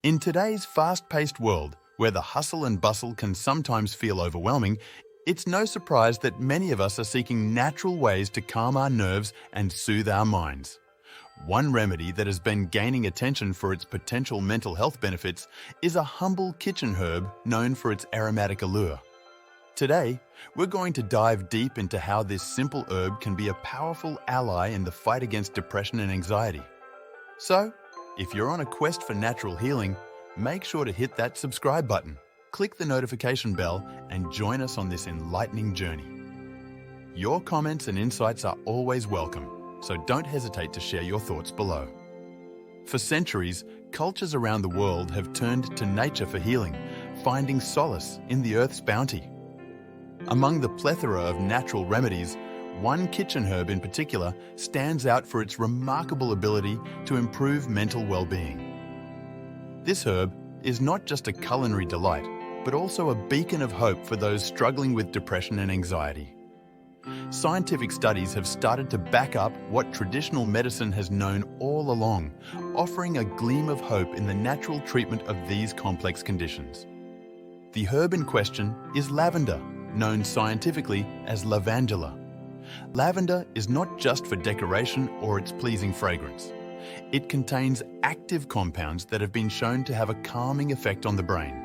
In today's fast-paced world, where the hustle and bustle can sometimes feel overwhelming, it's no surprise that many of us are seeking natural ways to calm our nerves and soothe our minds. One remedy that has been gaining attention for its potential mental health benefits is a humble kitchen herb known for its aromatic allure. Today, we're going to dive deep into how this simple herb can be a powerful ally in the fight against depression and anxiety. So, if you're on a quest for natural healing, make sure to hit that subscribe button, click the notification bell, and join us on this enlightening journey. Your comments and insights are always welcome, so don't hesitate to share your thoughts below. For centuries, cultures around the world have turned to nature for healing, finding solace in the earth's bounty. Among the plethora of natural remedies, one kitchen herb in particular stands out for its remarkable ability to improve mental well-being. This herb is not just a culinary delight, but also a beacon of hope for those struggling with depression and anxiety. Scientific studies have started to back up what traditional medicine has known all along, offering a gleam of hope in the natural treatment of these complex conditions. The herb in question is lavender, known scientifically as lavandula. Lavender is not just for decoration or its pleasing fragrance. It contains active compounds that have been shown to have a calming effect on the brain.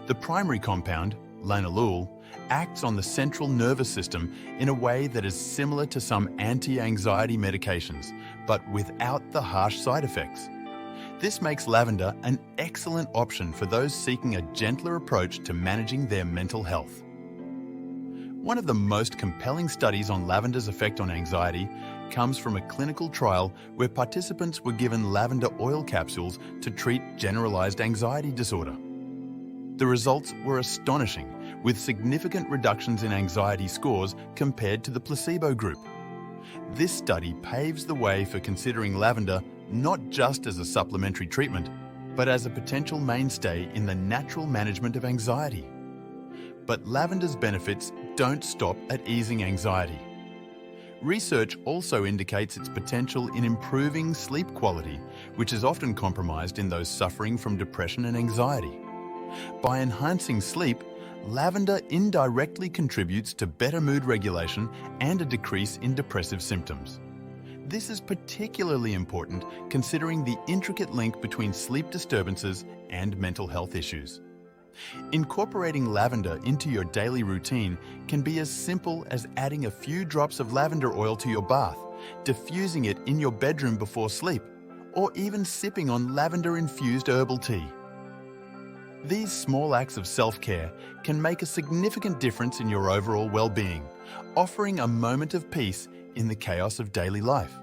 The primary compound, lanolin, acts on the central nervous system in a way that is similar to some anti-anxiety medications, but without the harsh side effects. This makes lavender an excellent option for those seeking a gentler approach to managing their mental health. One of the most compelling studies on lavender's effect on anxiety comes from a clinical trial where participants were given lavender oil capsules to treat generalized anxiety disorder. The results were astonishing, with significant reductions in anxiety scores compared to the placebo group. This study paves the way for considering lavender not just as a supplementary treatment, but as a potential mainstay in the natural management of anxiety. But lavender's benefits don't stop at easing anxiety. Research also indicates its potential in improving sleep quality, which is often compromised in those suffering from depression and anxiety. By enhancing sleep, lavender indirectly contributes to better mood regulation and a decrease in depressive symptoms. This is particularly important considering the intricate link between sleep disturbances and mental health issues. Incorporating lavender into your daily routine can be as simple as adding a few drops of lavender oil to your bath, diffusing it in your bedroom before sleep, or even sipping on lavender-infused herbal tea. These small acts of self-care can make a significant difference in your overall well-being, offering a moment of peace in the chaos of daily life.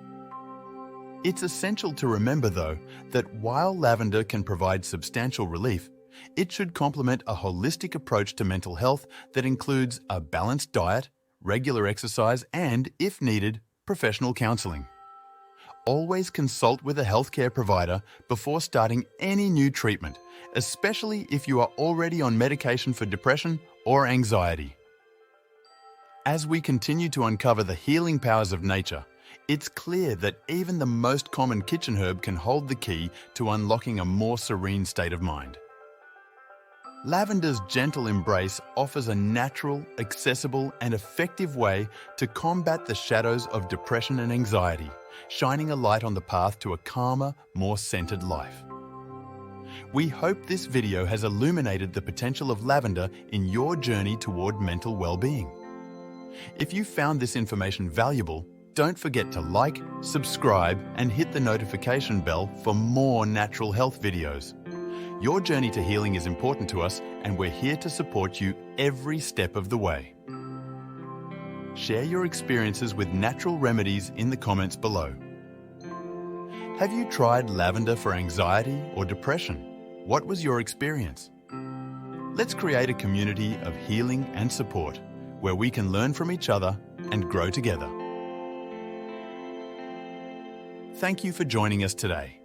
It's essential to remember, though, that while lavender can provide substantial relief, it should complement a holistic approach to mental health that includes a balanced diet, regular exercise, and, if needed, professional counseling. Always consult with a healthcare provider before starting any new treatment, especially if you are already on medication for depression or anxiety. As we continue to uncover the healing powers of nature, it's clear that even the most common kitchen herb can hold the key to unlocking a more serene state of mind. Lavender's gentle embrace offers a natural, accessible, and effective way to combat the shadows of depression and anxiety, shining a light on the path to a calmer, more centered life. We hope this video has illuminated the potential of lavender in your journey toward mental well-being. If you found this information valuable, don't forget to like, subscribe, and hit the notification bell for more natural health videos. Your journey to healing is important to us, and we're here to support you every step of the way. Share your experiences with natural remedies in the comments below. Have you tried lavender for anxiety or depression? What was your experience? Let's create a community of healing and support, where we can learn from each other and grow together. Thank you for joining us today.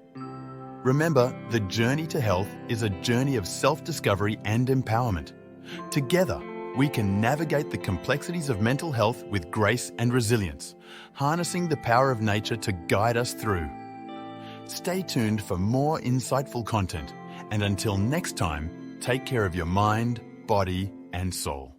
Remember, the journey to health is a journey of self-discovery and empowerment. Together, we can navigate the complexities of mental health with grace and resilience, harnessing the power of nature to guide us through. Stay tuned for more insightful content, And until next time, take care of your mind, body, and soul.